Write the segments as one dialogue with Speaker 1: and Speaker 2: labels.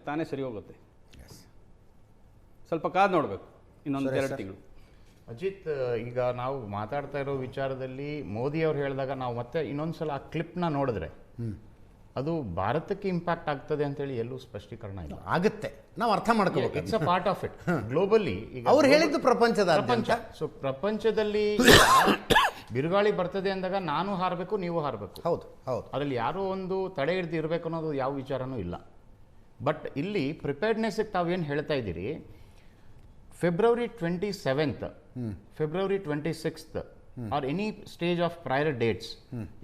Speaker 1: ತಾನೇ ಸರಿ ಹೋಗುತ್ತೆ. ಸ್ವಲ್ಪ ಕಾದು ನೋಡಬೇಕು ಇನ್ನೊಂದು 2 ತಿಂಗಳು.
Speaker 2: ಅಜಿತ್, ಈಗ ನಾವು ಮಾತಾಡ್ತಾ ಇರೋ ವಿಚಾರದಲ್ಲಿ ಮೋದಿ ಅವ್ರು ಹೇಳಿದಾಗ ನಾವು ಮತ್ತೆ ಇನ್ನೊಂದ್ಸಲ ಆ ಕ್ಲಿಪ್ನ ನೋಡಿದ್ರೆ ಅದು ಭಾರತಕ್ಕೆ ಇಂಪ್ಯಾಕ್ಟ್ ಆಗ್ತದೆ ಅಂತೇಳಿ ಎಲ್ಲೂ ಸ್ಪಷ್ಟೀಕರಣ ಇಲ್ಲ.
Speaker 3: ಆಗುತ್ತೆ, ನಾವು ಅರ್ಥ ಮಾಡ್ಕೋಬೇಕು.
Speaker 2: It's a part of it. Globally
Speaker 3: ಅವ್ರು ಹೇಳಿದ್ದು ಪ್ರಪಂಚ.
Speaker 2: ಸೊ ಪ್ರಪಂಚದಲ್ಲಿ ಬಿರುಗಾಳಿ ಬರ್ತದೆ ಅಂದಾಗ ನಾನು ಹಾರಬೇಕು, ನೀವು ಹಾರಬೇಕು.
Speaker 3: ಹೌದು ಹೌದು,
Speaker 2: ಅದರಲ್ಲಿ ಯಾರೋ ಒಂದು ತಡೆ ಹಿಡಿದು ಇರಬೇಕು ಅನ್ನೋದು ಯಾವ ವಿಚಾರನೂ ಇಲ್ಲ. ಬಟ್ ಇಲ್ಲಿ ಪ್ರಿಪೇರ್ಡ್ನೆಸ್ಗೆ ತಾವೇನು ಹೇಳ್ತಾ ಇದ್ದೀರಿ, February 27th, February 26th are any stage of prior dates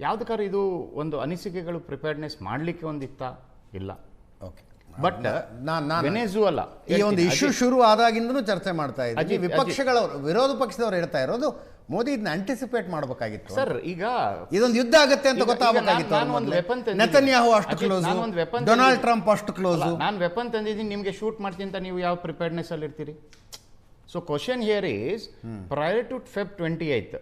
Speaker 2: ಯಾವ್ದಕ್ಕಾರು ಇದು ಒಂದು ಅನಿಸಿಕೆಗಳು ಪ್ರಿಪೇರ್ಡ್ನೆಸ್ ಮಾಡಲಿಕ್ಕೆ ಒಂದಿತ್ತ ಇಲ್ಲ.
Speaker 3: ಓಕೆ,
Speaker 2: ಬಟ್ ವೆನೆಜುವೆಲಾ
Speaker 3: ಈ ಒಂದು ಇಶ್ಯೂ ಶುರು ಆದಾಗಿಂದನೂ ಚರ್ಚೆ ಮಾಡ್ತಾ ಇದ್ದೀವಿ. ವಿಪಕ್ಷಗಳವರು, ವಿರೋಧ ಪಕ್ಷದವರು ಹೇಳ್ತಾ ಇರೋದು ಮೋದಿ ಇದನ್ನ ಆಂಟಿಸಿಪೇಟ್ ಮಾಡಬೇಕಾಗಿತ್ತು
Speaker 2: ಸರ್. ಈಗ
Speaker 3: ಇದೊಂದು ಯುದ್ಧ ಆಗುತ್ತೆ ಅಂತ ಗೊತ್ತಾಗಬೇಕಾಗಿತ್ತು. ನೆತನ್ಯಾಹು ಅಷ್ಟು ಕ್ಲೋಸ್, ಡೊನಾಲ್ಡ್ ಟ್ರಂಪ್ ಅಷ್ಟು ಕ್ಲೋಸ್.
Speaker 2: ನಾನು ವೆಪನ್ ತಂದಿದ್ದೀನಿ, ನಿಮಗೆ ಶೂಟ್ ಮಾಡ್ತೀನಿ ಅಂತ ನೀವು ಯಾವ ಪ್ರಿಪೇರ್ಡ್ನೆಸ್ ಅಲ್ಲಿ ಇರ್ತೀರಿ? So question here is prior to Feb 28th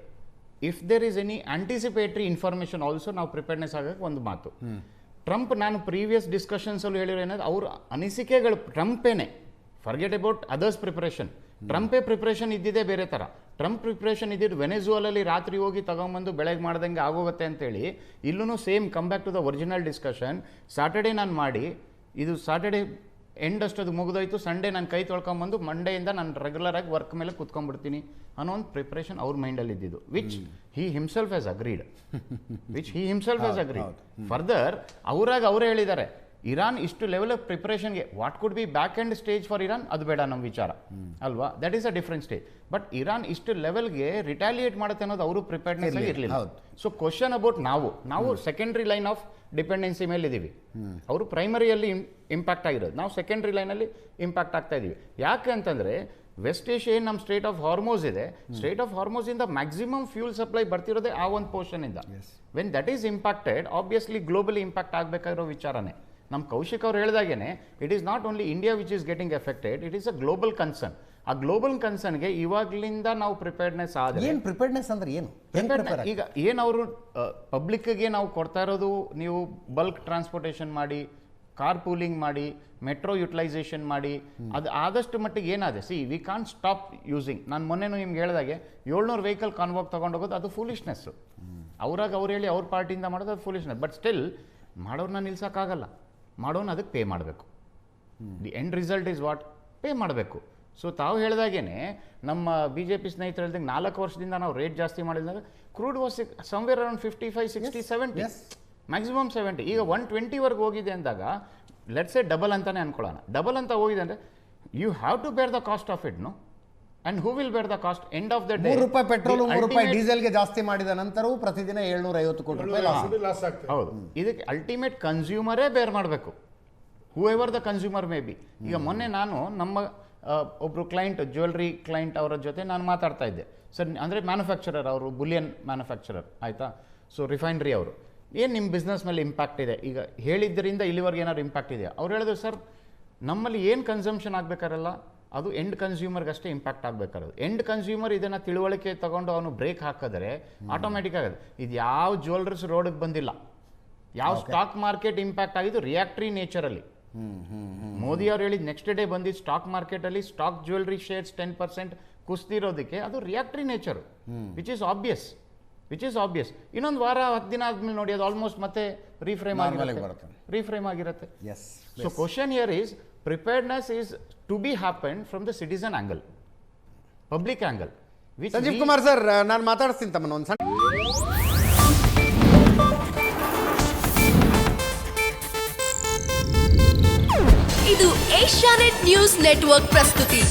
Speaker 2: if there is any anticipatory information also ನಾವು ಪ್ರಿಪೇರ್ಡ್ನೆಸ್ ಆಗಕ್ಕೆ ಒಂದು ಮಾತು. ಟ್ರಂಪ್, ನಾನು ಪ್ರೀವಿಯಸ್ ಡಿಸ್ಕಷನ್ಸ್ ಅಲ್ಲಿ ಹೇಳಿರೋ ಏನಾದ್ರು ಅವ್ರ ಅನಿಸಿಕೆಗಳು ಟ್ರಂಪೇನೆ, ಫರ್ಗೆಟ್ ಅಬೌಟ್ ಅದರ್ಸ್ ಪ್ರಿಪರೇಷನ್. ಟ್ರಂಪೇ ಪ್ರಿಪ್ರೇಷನ್ ಇದ್ದಿದ್ದೇ ಬೇರೆ ಥರ. ಟ್ರಂಪ್ ಪ್ರಿಪ್ರೇಷನ್ ಇದ್ದಿದ್ದು ವೆನೆಜುವಲಲ್ಲಿ ರಾತ್ರಿ ಹೋಗಿ ತಗೊಂಬಂದು ಬೆಳಗ್ಗೆ ಮಾಡ್ದಂಗೆ ಆಗೋಗುತ್ತೆ ಅಂತೇಳಿ. ಇಲ್ಲೂ same come back to the original discussion. Saturday ನಾನು ಮಾಡಿ, ಇದು ಸ್ಯಾಟರ್ಡೇ ಎಂಡ್ ಅಷ್ಟದು ಮುಗಿದೋಯ್ತು, ಸಂಡೇ ನಾನು ಕೈ ತೊಳ್ಕೊಂಬಂದು ಮಂಡೆಯಿಂದ ನಾನು ರೆಗ್ಯುಲರ್ ಆಗಿ ವರ್ಕ್ ಮೇಲೆ ಕೂತ್ಕೊಂಡ್ಬಿಡ್ತೀನಿ ಅನ್ನೋ ಒಂದು ಪ್ರಿಪ್ರೇಷನ್ ಅವ್ರ ಮೈಂಡಲ್ಲಿ ಇದ್ದಿದ್ದು, which he himself has agreed. Further ಅವರೇ ಹೇಳಿದ್ದಾರೆ, ಇರಾನ್ ಇಷ್ಟು ಲೆವೆಲ್ ಆಫ್ ಪ್ರಿಪರೇಷನ್ಗೆ what could be back end stage for Iran ಅದು ಬೇಡ ನಮ್ಮ ವಿಚಾರ ಅಲ್ವಾ, that is a different stage. But Iran ಇಷ್ಟು ಲೆವೆಲ್ಗೆ ರಿಟಾಲಿಯೇಟ್ ಮಾಡುತ್ತೆ ಅನ್ನೋದು ಅವರು ಪ್ರಿಪೇರ್ಡ್ನೆಸ್ ಆಗಿ ಇರಲಿಲ್ಲ. ಸೊ ಕ್ವಶನ್ ಅಬೌಟ್ ನಾವು ಸೆಕೆಂಡ್ರಿ ಲೈನ್ ಆಫ್ ಡಿಪೆಂಡೆನ್ಸಿ ಮೇಲೆ ಇದ್ದೀವಿ. ಅವರು ಪ್ರೈಮರಿಯಲ್ಲಿ ಇಂಪ್ಯಾಕ್ಟ್ ಆಗಿರೋದು, ನಾವು ಸೆಕೆಂಡ್ರಿ ಲೈನಲ್ಲಿ ಇಂಪ್ಯಾಕ್ಟ್ ಆಗ್ತಾ ಇದ್ದೀವಿ. ಯಾಕೆ ಅಂತಂದರೆ ವೆಸ್ಟ್ ಏಷ್ಯಾ ಏನು ನಮ್ಮ ಸ್ಟ್ರೇಟ್ ಆಫ್ ಹಾರ್ಮೋಸ್ ಇದೆ, ಸ್ಟ್ರೇಟ್ ಆಫ್ ಹಾರ್ಮೋಸ್ ಇಂದ ಮ್ಯಾಕ್ಸಿಮಮ್ ಫ್ಯೂಲ್ ಸಪ್ಲೈ ಬರ್ತಿರೋದೇ ಆ ಒಂದು ಪೋರ್ಷನ್ ಇಂದ. When that is impacted, obviously globally impact ಆಗಬೇಕಾಗಿರೋ ವಿಚಾರನೇ. ನಮ್ಮ ಕೌಶಿಕ್ ಅವ್ರು ಹೇಳಿದಾಗೇನೆ, it is not only India which is getting affected, it is a global concern. ಆ ಗ್ಲೋಬಲ್ ಕನ್ಸರ್ನ್ಗೆ ಇವಾಗ್ಲಿಂದ ನಾವು ಪ್ರಿಪೇರ್ಡ್ನೆಸ್ ಆದ್ರೆ,
Speaker 3: ಏನು ಪ್ರಿಪೇರ್ಡ್ನೆಸ್ ಅಂದ್ರೆ ಏನು?
Speaker 2: ಈಗ ಏನವರು ಪಬ್ಲಿಕ್ಗೆ ನಾವು ಕೊಡ್ತಾ ಇರೋದು, ನೀವು ಬಲ್ಕ್ ಟ್ರಾನ್ಸ್ಪೋರ್ಟೇಷನ್ ಮಾಡಿ, ಕಾರ್ ಪೂಲಿಂಗ್ ಮಾಡಿ, ಮೆಟ್ರೋ ಯುಟಿಲೈಸೇಷನ್ ಮಾಡಿ, ಅದು ಆದಷ್ಟು ಮಟ್ಟಿಗೆ ಏನಾದೆ. We can't stop using. ನಾನು ಮೊನ್ನೆನೂ ನಿಮ್ಗೆ ಹೇಳಿದಾಗೆ 700 ವೆಹಿಕಲ್ ಕಾನ್ವಾಕ್ ತೊಗೊಂಡೋಗೋದು ಅದು ಫೂಲಿಶ್ನೆಸ್ಸು. ಅವ್ರು ಹೇಳಿ ಅವ್ರ ಪಾರ್ಟಿಯಿಂದ ಮಾಡೋದು ಅದು ಫೂಲಿಶ್ನೆಸ್. ಬಟ್ ಸ್ಟಿಲ್ ಮಾಡೋರನ್ನ ನಿಲ್ಸೋಕ್ಕಾಗಲ್ಲ, ಮಾಡೋನು ಅದಕ್ಕೆ ಪೇ ಮಾಡಬೇಕು. The end result is what, pay ಮಾಡಬೇಕು. ಸೊ ತಾವು ಹೇಳಿದಾಗೇನೆ ನಮ್ಮ BJP ಸ್ನೇಹಿತರು ಹೇಳಿದಾಗ 4 ವರ್ಷದಿಂದ ನಾವು ರೇಟ್ ಜಾಸ್ತಿ ಮಾಡಿದಾಗ crude was somewhere around 55, 60, 70, maximum 70. ಈಗ 120ವರೆಗೆ ಹೋಗಿದೆ ಅಂದಾಗ ಲೆಟ್ಸ್ ಎ ಡಬಲ್ ಅಂತಾನೆ ಅನ್ಕೊಳ್ಳೋಣ. ಡಬಲ್ ಅಂತ ಹೋಗಿದೆ ಅಂದರೆ you have to bear the cost of it, no? And who will bear the cost? End of the day
Speaker 3: ₹3 petrol, ₹3 ಡೀಸೆಲ್ಗೆ ಜಾಸ್ತಿ ಮಾಡಿದ ನಂತರವೂ ಪ್ರತಿದಿನ 750 ಕೋಟಿ ರೂಪಾಯಿ ಲಾಸ್ ಆಗ್ತದೆ.
Speaker 2: ಹೌದು, ಇದಕ್ಕೆ ಅಲ್ಟಿಮೇಟ್ ಕನ್ಸ್ಯೂಮರೇ ಬೇರ್ ಮಾಡಬೇಕು, whoever the consumer may be. ಈಗ ಮೊನ್ನೆ ನಾನು ನಮ್ಮ ಒಬ್ಬರು ಕ್ಲೈಂಟ್, ಜ್ಯುವೆಲ್ರಿ ಕ್ಲೈಂಟ್ ಅವರ ಜೊತೆ ನಾನು ಮಾತಾಡ್ತಾ ಇದ್ದೆ. ಸರ್, ಅಂದರೆ ಮ್ಯಾನುಫ್ಯಾಕ್ಚರರ್ ಅವರು, ಬುಲಿಯನ್ ಮ್ಯಾನುಫ್ಯಾಕ್ಚರರ್, ಆಯಿತಾ? ಸೊ ರಿಫೈನ್ರಿ ಅವರು, ಏನು ನಿಮ್ಮ ಬಿಸ್ನೆಸ್ ಮೇಲೆ ಇಂಪ್ಯಾಕ್ಟ್ ಇದೆ, ಈಗ ಹೇಳಿದ್ದರಿಂದ ಇಲ್ಲಿವರೆಗೆ ಏನಾದ್ರು ಇಂಪ್ಯಾಕ್ಟ್ ಇದೆಯಾ? ಅವ್ರು ಹೇಳಿದ್ರು, ಸರ್ ನಮ್ಮಲ್ಲಿ ಏನು ಕನ್ಸಂಪ್ಷನ್ ಆಗಬೇಕಾರಲ್ಲ ಅದು ಎಂಡ್ ಕನ್ಸ್ಯೂಮರ್ಗೆ ಅಷ್ಟೇ ಇಂಪ್ಯಾಕ್ಟ್ ಆಗಬೇಕಾರೋದು. ಎಂಡ್ ಕನ್ಸ್ಯೂಮರ್ ಇದನ್ನು ತಿಳುವಳಿಕೆ ತಗೊಂಡು ಅವನು ಬ್ರೇಕ್ ಹಾಕಿದ್ರೆ ಆಟೋಮೆಟಿಕ್ ಆಗೋದು. ಇದು ಯಾವ ಜ್ಯುವೆಲ್ಲರ್ಸ್ ರೋಡಿಗೆ ಬಂದಿಲ್ಲ, ಯಾವ ಸ್ಟಾಕ್ ಮಾರ್ಕೆಟ್ ಇಂಪ್ಯಾಕ್ಟ್ ಆಗಿದ್ದು ರಿಯಾಕ್ಟ್ರಿ ನೇಚರಲ್ಲಿ. ಮೋದಿ ಅವ್ರು ಹೇಳಿದ ನೆಕ್ಸ್ಟ್ ಡೇ ಬಂದಿದ್ದು ಸ್ಟಾಕ್ ಮಾರ್ಕೆಟಲ್ಲಿ ಸ್ಟಾಕ್ ಜ್ಯುವೆಲ್ರಿ ಶೇರ್ಸ್ 10% ಕುಸ್ತಿರೋದಕ್ಕೆ ಅದು ರಿಯಾಕ್ಟ್ರಿ ನೇಚರು, ವಿಚ್ ಈಸ್ ಆಬ್ವಿಯಸ್. ಇನ್ನೊಂದು ವಾರ 10 ದಿನ ಆದ್ಮೇಲೆ ನೋಡಿ ಅದು ಆಲ್ಮೋಸ್ಟ್ ಮತ್ತೆ ರೀಫ್ರೇಮ್ ಆಗಿರುತ್ತೆ. So question here is, preparedness is to be happen from the citizen angle, public angle.
Speaker 3: Sanjeev Kumar sir, ನಾನು ಮಾತಾಡಿಸ್ತೀನಿ ತಮ್ಮನ್ನು ಒಂದು ಸಣ್ಣ.
Speaker 4: ಇದು ಏಷ್ಯಾನೆಟ್ ನ್ಯೂಸ್ ನೆಟ್ವರ್ಕ್ ಪ್ರಸ್ತುತಿ.